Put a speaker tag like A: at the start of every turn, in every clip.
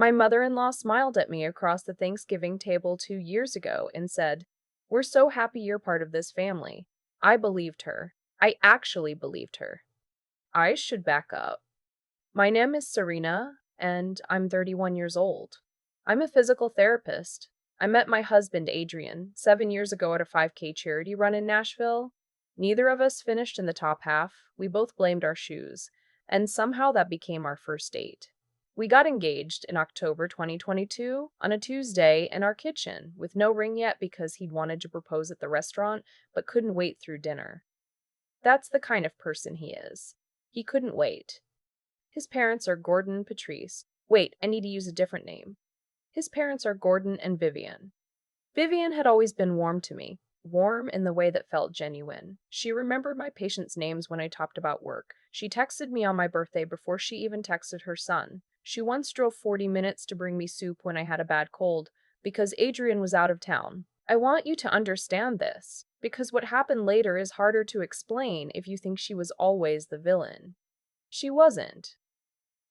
A: My mother-in-law smiled at me across the Thanksgiving table 2 years ago and said, "We're so happy you're part of this family." I believed her. I actually believed her. I should back up. My name is Serena, and I'm 31 years old. I'm a physical therapist. I met my husband, Adrian, 7 years ago at a 5K charity run in Nashville. Neither of us finished in the top half. We both blamed our shoes, and somehow that became our first date. We got engaged in October 2022 on a Tuesday in our kitchen with no ring yet because he'd wanted to propose at the restaurant but couldn't wait through dinner. That's the kind of person he is. He couldn't wait. His parents are Gordon and Patrice. Wait, I need to use a different name. His parents are Gordon and Vivian. Vivian had always been warm to me, warm in the way that felt genuine. She remembered my patients' names when I talked about work. She texted me on my birthday before she even texted her son. She once drove 40 minutes to bring me soup when I had a bad cold because Adrian was out of town. I want you to understand this, because what happened later is harder to explain if you think she was always the villain. She wasn't.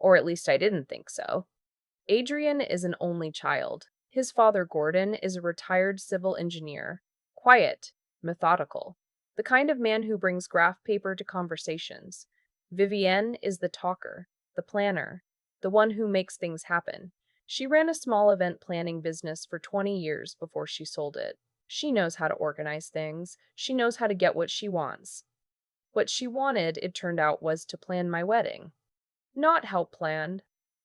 A: Or at least I didn't think so. Adrian is an only child. His father, Gordon, is a retired civil engineer. Quiet, methodical. The kind of man who brings graph paper to conversations. Vivienne is the talker, the planner, the one who makes things happen. She ran a small event planning business for 20 years before she sold it. She knows how to organize things. She knows how to get what she wants. What she wanted, it turned out, was to plan my wedding. Not help plan.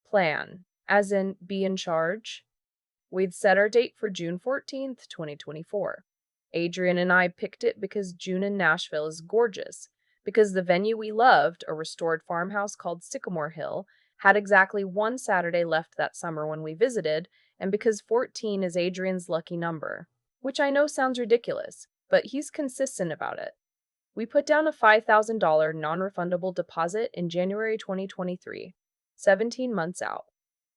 A: Plan. As in, be in charge. We'd set our date for June 14th, 2024. Adrian and I picked it because June in Nashville is gorgeous, because the venue we loved, a restored farmhouse called Sycamore Hill, had exactly one Saturday left that summer when we visited, and because 14 is Adrian's lucky number, which I know sounds ridiculous, but he's consistent about it. We put down a $5,000 non-refundable deposit in January 2023, 17 months out.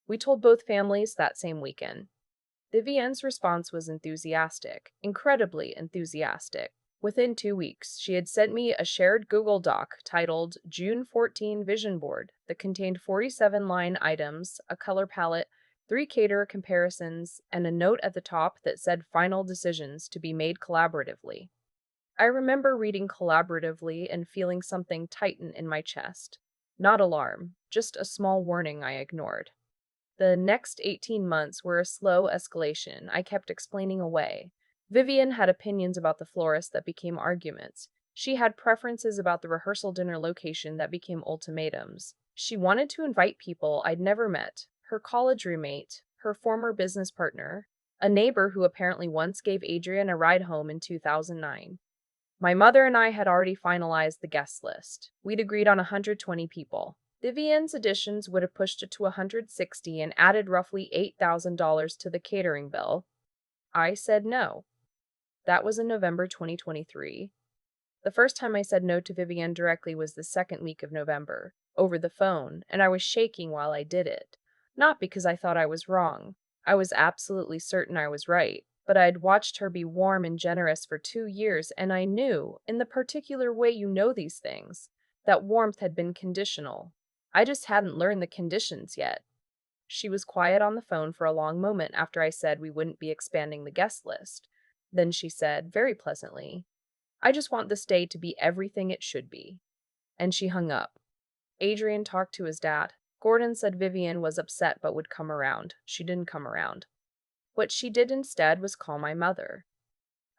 A: We told both families that same weekend. Vivienne's response was enthusiastic, incredibly enthusiastic. Within 2 weeks, she had sent me a shared Google Doc titled June 14 Vision Board that contained 47 line items, a color palette, 3 caterer comparisons, and a note at the top that said final decisions to be made collaboratively. I remember reading collaboratively and feeling something tighten in my chest. Not alarm, just a small warning I ignored. The next 18 months were a slow escalation. I kept explaining away. Vivian had opinions about the florist that became arguments. She had preferences about the rehearsal dinner location that became ultimatums. She wanted to invite people I'd never met, her college roommate, her former business partner, a neighbor who apparently once gave Adrian a ride home in 2009. My mother and I had already finalized the guest list. We'd agreed on 120 people. Vivian's additions would have pushed it to 160 and added roughly $8,000 to the catering bill. I said no. That was in November 2023. The first time I said no to Vivian directly was the second week of November, over the phone, and I was shaking while I did it. Not because I thought I was wrong. I was absolutely certain I was right, but I'd watched her be warm and generous for 2 years, and I knew, in the particular way you know these things, that warmth had been conditional. I just hadn't learned the conditions yet. She was quiet on the phone for a long moment after I said we wouldn't be expanding the guest list. Then she said, very pleasantly, "I just want this day to be everything it should be." And she hung up. Adrian talked to his dad. Gordon said Vivian was upset but would come around. She didn't come around. What she did instead was call my mother.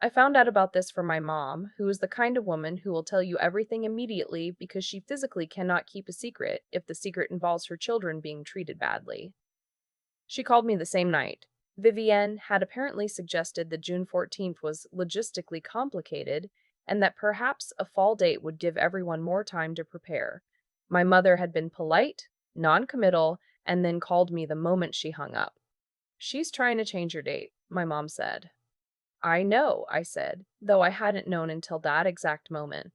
A: I found out about this from my mom, who is the kind of woman who will tell you everything immediately because she physically cannot keep a secret if the secret involves her children being treated badly. She called me the same night. Vivienne had apparently suggested that June 14th was logistically complicated and that perhaps a fall date would give everyone more time to prepare. My mother had been polite, non-committal, and then called me the moment she hung up. "She's trying to change her date," my mom said. "I know," I said, though I hadn't known until that exact moment.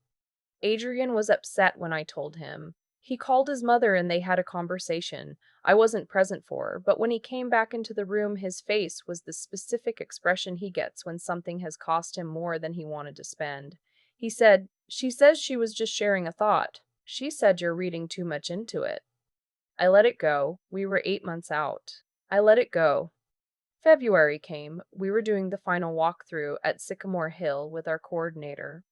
A: Adrian was upset when I told him. He called his mother and they had a conversation I wasn't present for, but when he came back into the room, his face was the specific expression he gets when something has cost him more than he wanted to spend. He said, "She says she was just sharing a thought. She said you're reading too much into it." I let it go. We were 8 months out. I let it go. February came. We were doing the final walkthrough at Sycamore Hill with our coordinator,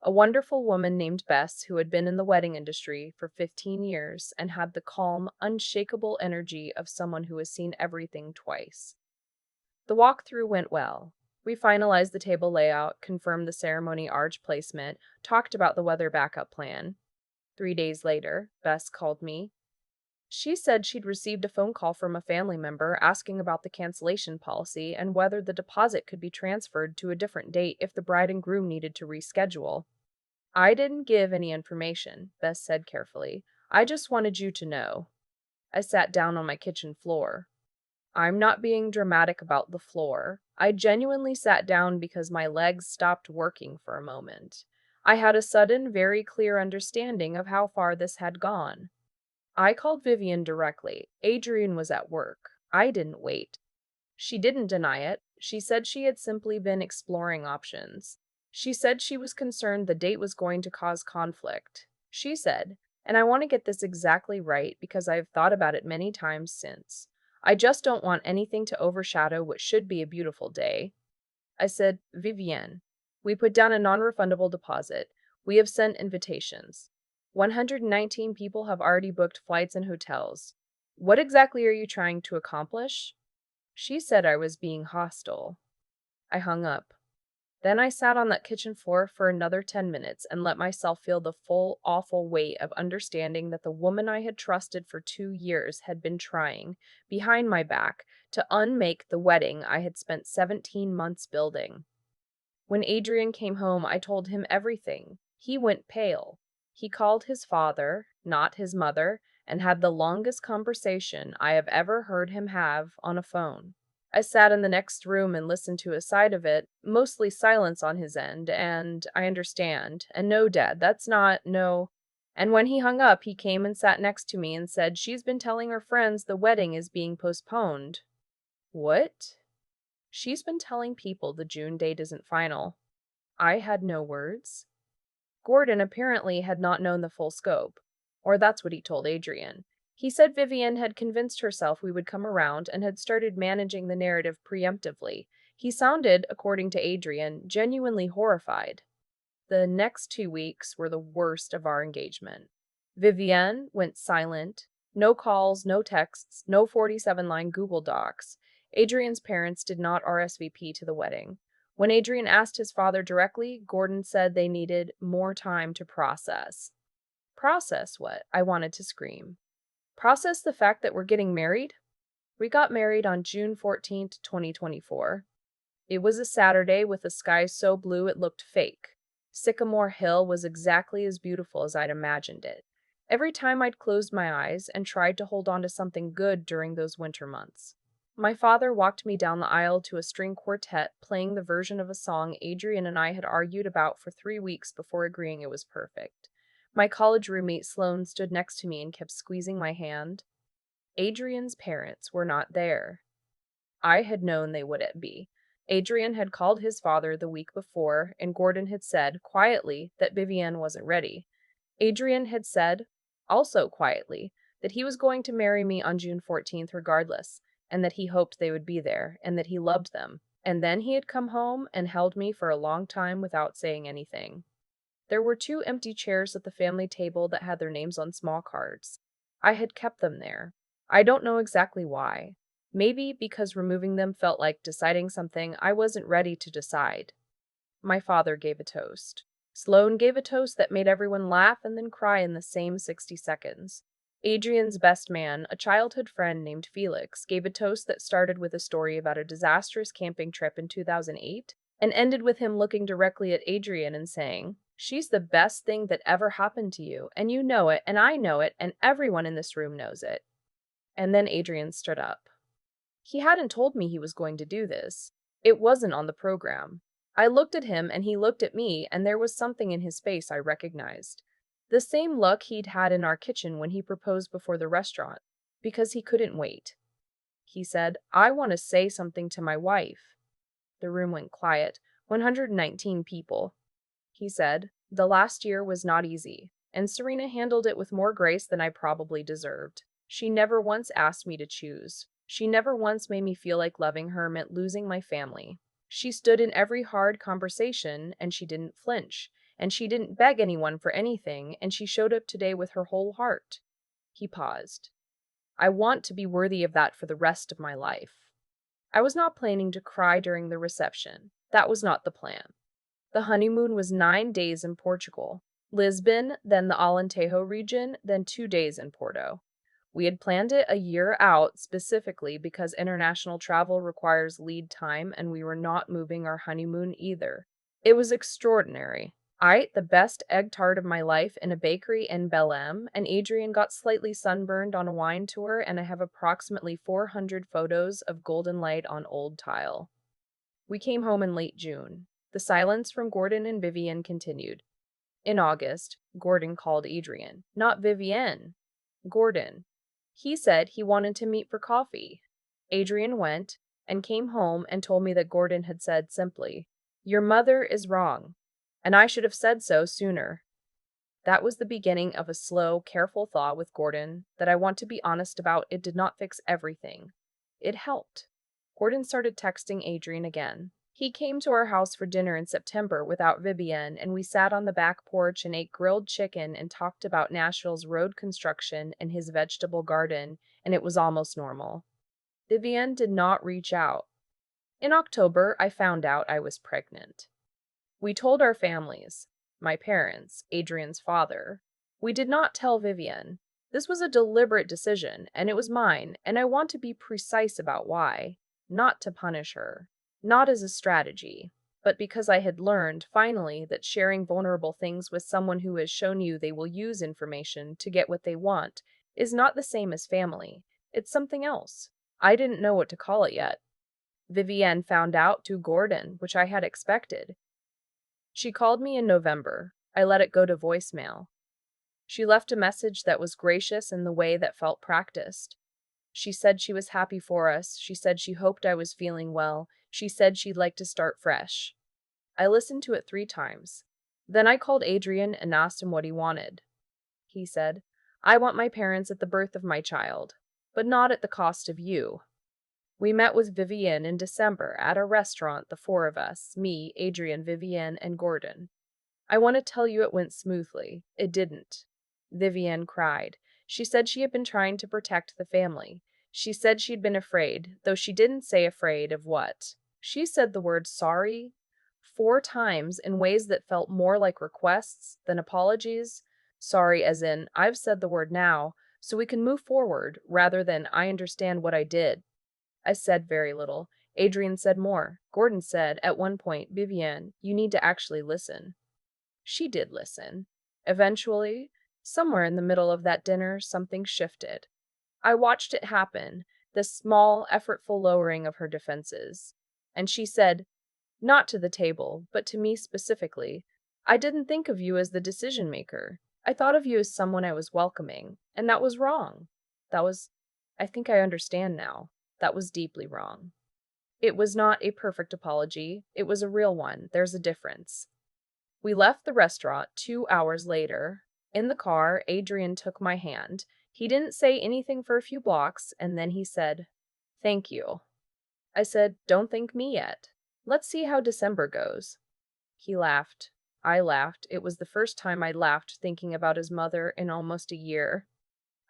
A: a wonderful woman named Bess who had been in the wedding industry for 15 years and had the calm, unshakable energy of someone who has seen everything twice. The walkthrough went well. We finalized the table layout, confirmed the ceremony arch placement, talked about the weather backup plan. 3 days later, Bess called me. She said she'd received a phone call from a family member asking about the cancellation policy and whether the deposit could be transferred to a different date if the bride and groom needed to reschedule. I didn't give any information, Bess said carefully. I just wanted you to know. I sat down on my kitchen floor. I'm not being dramatic about the floor. I genuinely sat down because my legs stopped working for a moment. I had a sudden, very clear understanding of how far this had gone. I called Vivian directly. Adrian was at work. I didn't wait. She didn't deny it. She said she had simply been exploring options. She said she was concerned the date was going to cause conflict. She said, and I want to get this exactly right because I've thought about it many times since, I just don't want anything to overshadow what should be a beautiful day. I said, Vivienne, we put down a non-refundable deposit. We have sent invitations. 119 people have already booked flights and hotels. What exactly are you trying to accomplish? She said I was being hostile. I hung up. Then I sat on that kitchen floor for another 10 minutes and let myself feel the full, awful weight of understanding that the woman I had trusted for 2 years had been trying, behind my back, to unmake the wedding I had spent 17 months building. When Adrian came home, I told him everything. He went pale. He called his father, not his mother, and had the longest conversation I have ever heard him have on a phone. I sat in the next room and listened to his side of it, mostly silence on his end, and I understand. And no, Dad, that's not, no. And when he hung up, he came and sat next to me and said, she's been telling her friends the wedding is being postponed. What? She's been telling people the June date isn't final. I had no words. Gordon apparently had not known the full scope, or that's what he told Adrian. He said Vivian had convinced herself we would come around and had started managing the narrative preemptively. He sounded, according to Adrian, genuinely horrified. The next 2 weeks were the worst of our engagement. Vivienne went silent. No calls, no texts, no 47-line Google Docs. Adrian's parents did not RSVP to the wedding. When Adrian asked his father directly, Gordon said they needed more time to process. Process what? I wanted to scream. Process the fact that we're getting married? We got married on June 14th, 2024. It was a Saturday with a sky so blue it looked fake. Sycamore Hill was exactly as beautiful as I'd imagined it. Every time I'd closed my eyes and tried to hold on to something good during those winter months. My father walked me down the aisle to a string quartet playing the version of a song Adrian and I had argued about for 3 weeks before agreeing it was perfect. My college roommate Sloane stood next to me and kept squeezing my hand. Adrian's parents were not there. I had known they wouldn't be. Adrian had called his father the week before, and Gordon had said, quietly, that Vivienne wasn't ready. Adrian had said, also quietly, that he was going to marry me on June 14th regardless, and that he hoped they would be there, and that he loved them. And then he had come home and held me for a long time without saying anything. There were 2 empty chairs at the family table that had their names on small cards. I had kept them there. I don't know exactly why. Maybe because removing them felt like deciding something I wasn't ready to decide. My father gave a toast. Sloane gave a toast that made everyone laugh and then cry in the same 60 seconds. Adrian's best man, a childhood friend named Felix, gave a toast that started with a story about a disastrous camping trip in 2008 and ended with him looking directly at Adrian and saying, "She's the best thing that ever happened to you, and you know it, and I know it, and everyone in this room knows it." And then Adrian stood up. He hadn't told me he was going to do this. It wasn't on the program. I looked at him and he looked at me, and there was something in his face I recognized. The same look he'd had in our kitchen when he proposed before the restaurant, because he couldn't wait. He said, "I want to say something to my wife." The room went quiet. 119 people. He said, "The last year was not easy, and Serena handled it with more grace than I probably deserved. She never once asked me to choose. She never once made me feel like loving her meant losing my family. She stood in every hard conversation, and she didn't flinch, and she didn't beg anyone for anything, and she showed up today with her whole heart. He paused. I want to be worthy of that for the rest of my life. I was not planning to cry during the reception. That was not the plan. The honeymoon was 9 days in Portugal, Lisbon, then the Alentejo region, then 2 days in Porto. We had planned it a year out specifically because international travel requires lead time and we were not moving our honeymoon either. It was extraordinary. I ate the best egg tart of my life in a bakery in Belém, and Adrian got slightly sunburned on a wine tour, and I have approximately 400 photos of golden light on old tile. We came home in late June. The silence from Gordon and Vivienne continued. In August, Gordon called Adrian, not Vivienne. Gordon. He said he wanted to meet for coffee. Adrian went and came home and told me that Gordon had said simply, "Your mother is wrong, and I should have said so sooner." That was the beginning of a slow, careful thought with Gordon that I want to be honest about. It did not fix everything. It helped. Gordon started texting Adrian again. He came to our house for dinner in September without Vivienne, and we sat on the back porch and ate grilled chicken and talked about Nashville's road construction and his vegetable garden, and it was almost normal. Vivienne did not reach out. In October, I found out I was pregnant. We told our families, my parents, Adrian's father. We did not tell Vivienne. This was a deliberate decision, and it was mine, and I want to be precise about why. Not to punish her. Not as a strategy, but because I had learned, finally, that sharing vulnerable things with someone who has shown you they will use information to get what they want is not the same as family. It's something else. I didn't know what to call it yet. Vivienne found out through Gordon, which I had expected. She called me in November. I let it go to voicemail. She left a message that was gracious in the way that felt practiced. She said she was happy for us. She said she hoped I was feeling well. She said she'd like to start fresh. I listened to it 3 times. Then I called Adrian and asked him what he wanted. He said, "I want my parents at the birth of my child, but not at the cost of you." We met with Vivienne in December at a restaurant, the 4 of us, me, Adrian, Vivienne, and Gordon. I want to tell you it went smoothly. It didn't. Vivienne cried. She said she had been trying to protect the family. She said she'd been afraid, though she didn't say afraid of what. She said the word sorry 4 times in ways that felt more like requests than apologies. Sorry as in, I've said the word now, so we can move forward, rather than I understand what I did. I said very little. Adrian said more. Gordon said, at one point, "Vivienne, you need to actually listen." She did listen. Eventually, somewhere in the middle of that dinner, something shifted. I watched it happen, this small, effortful lowering of her defenses. And she said, not to the table, but to me specifically, "I didn't think of you as the decision maker. I thought of you as someone I was welcoming, and that was wrong. That was, I think I understand now, that was deeply wrong." It was not a perfect apology. It was a real one. There's a difference. We left the restaurant 2 hours later. In the car, Adrian took my hand. He didn't say anything for a few blocks, and then he said, "Thank you." I said, "Don't thank me yet. Let's see how December goes." He laughed. I laughed. It was the first time I'd laughed thinking about his mother in almost a year.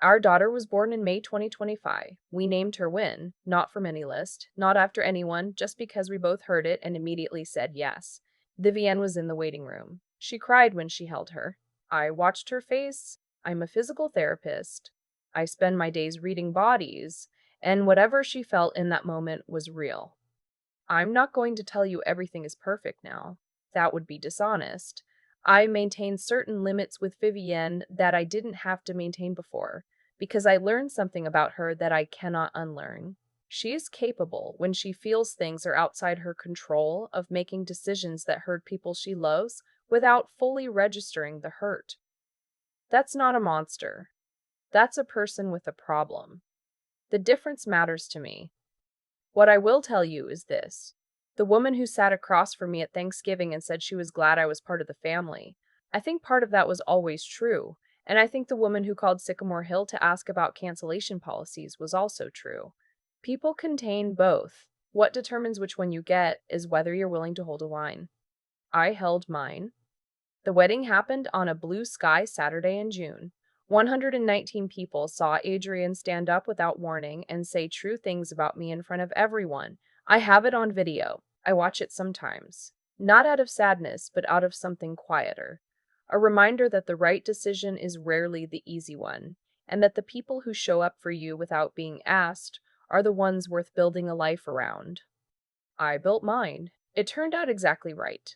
A: Our daughter was born in May 2025. We named her Win, not from any list, not after anyone, just because we both heard it and immediately said yes. Vivienne was in the waiting room. She cried when she held her. I watched her face. I'm a physical therapist. I spend my days reading bodies, and whatever she felt in that moment was real. I'm not going to tell you everything is perfect now. That would be dishonest. I maintain certain limits with Vivienne that I didn't have to maintain before, because I learned something about her that I cannot unlearn. She is capable, when she feels things are outside her control, of making decisions that hurt people she loves without fully registering the hurt. That's not a monster. That's a person with a problem. The difference matters to me. What I will tell you is this. The woman who sat across from me at Thanksgiving and said she was glad I was part of the family, I think part of that was always true, and I think the woman who called Sycamore Hill to ask about cancellation policies was also true. People contain both. What determines which one you get is whether you're willing to hold a line. I held mine. The wedding happened on a blue sky Saturday in June. 119 people saw Adrian stand up without warning and say true things about me in front of everyone. I have it on video. I watch it sometimes. Not out of sadness, but out of something quieter. A reminder that the right decision is rarely the easy one, and that the people who show up for you without being asked are the ones worth building a life around. I built mine. It turned out exactly right.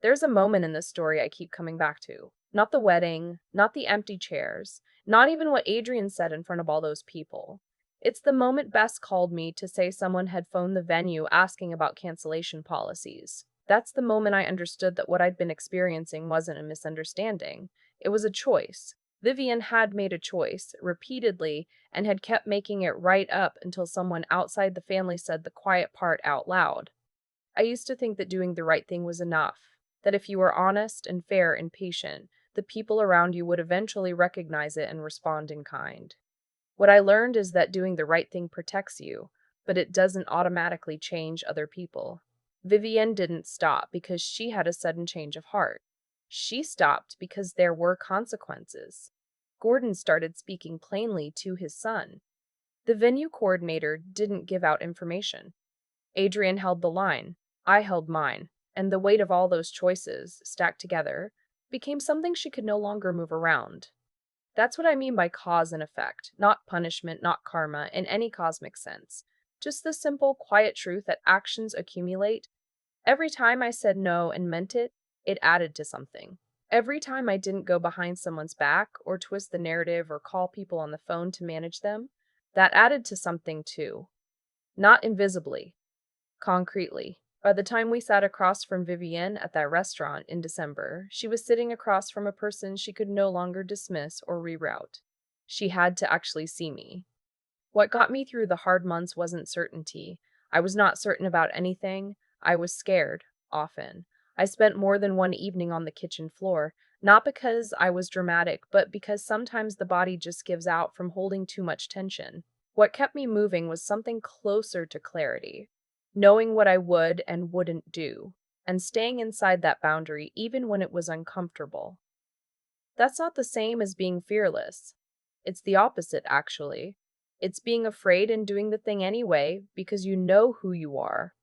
A: There's a moment in this story I keep coming back to. Not the wedding, not the empty chairs, not even what Adrian said in front of all those people. It's the moment Bess called me to say someone had phoned the venue asking about cancellation policies. That's the moment I understood that what I'd been experiencing wasn't a misunderstanding. It was a choice. Vivian had made a choice, repeatedly, and had kept making it right up until someone outside the family said the quiet part out loud. I used to think that doing the right thing was enough, that if you were honest and fair and patient, the people around you would eventually recognize it and respond in kind. What I learned is that doing the right thing protects you, but it doesn't automatically change other people. Vivienne didn't stop because she had a sudden change of heart. She stopped because there were consequences. Gordon started speaking plainly to his son. The venue coordinator didn't give out information. Adrian held the line. I held mine, and the weight of all those choices, stacked together, became something she could no longer move around. That's what I mean by cause and effect, not punishment, not karma, in any cosmic sense. Just the simple, quiet truth that actions accumulate. Every time I said no and meant it, it added to something. Every time I didn't go behind someone's back, or twist the narrative, or call people on the phone to manage them, that added to something too. Not invisibly, concretely. By the time we sat across from Vivienne at that restaurant in December, she was sitting across from a person she could no longer dismiss or reroute. She had to actually see me. What got me through the hard months wasn't certainty. I was not certain about anything. I was scared, often. I spent more than one evening on the kitchen floor, not because I was dramatic, but because sometimes the body just gives out from holding too much tension. What kept me moving was something closer to clarity, knowing what I would and wouldn't do, and staying inside that boundary even when it was uncomfortable. That's not the same as being fearless. It's the opposite, actually. It's being afraid and doing the thing anyway because you know who you are.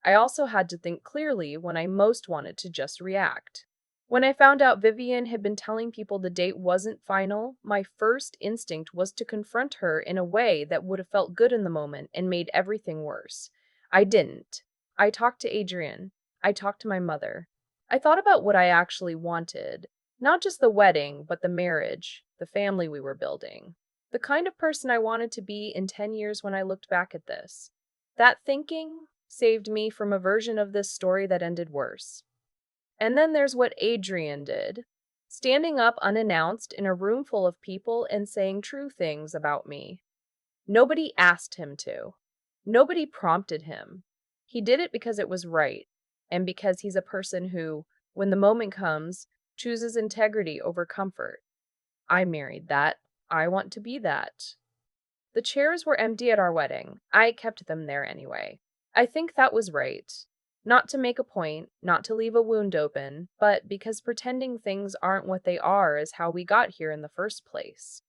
A: I also had to think clearly when I most wanted to just react. When I found out Vivian had been telling people the date wasn't final, my first instinct was to confront her in a way that would have felt good in the moment and made everything worse. I didn't. I talked to Adrian. I talked to my mother. I thought about what I actually wanted. Not just the wedding, but the marriage, the family we were building. The kind of person I wanted to be in 10 years when I looked back at this. That thinking saved me from a version of this story that ended worse. And then there's what Adrian did, standing up unannounced in a room full of people and saying true things about me. Nobody asked him to. Nobody prompted him. He did it because it was right, and because he's a person who, when the moment comes, chooses integrity over comfort. I married that. I want to be that. The chairs were empty at our wedding. I kept them there anyway. I think that was right. Not to make a point, not to leave a wound open, but because pretending things aren't what they are is how we got here in the first place.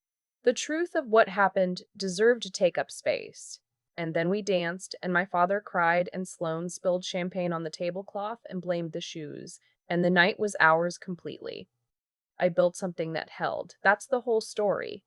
A: The truth of what happened deserved to take up space. And then we danced, and my father cried, and Sloane spilled champagne on the tablecloth and blamed the shoes, and the night was ours completely. I built something that held. That's the whole story.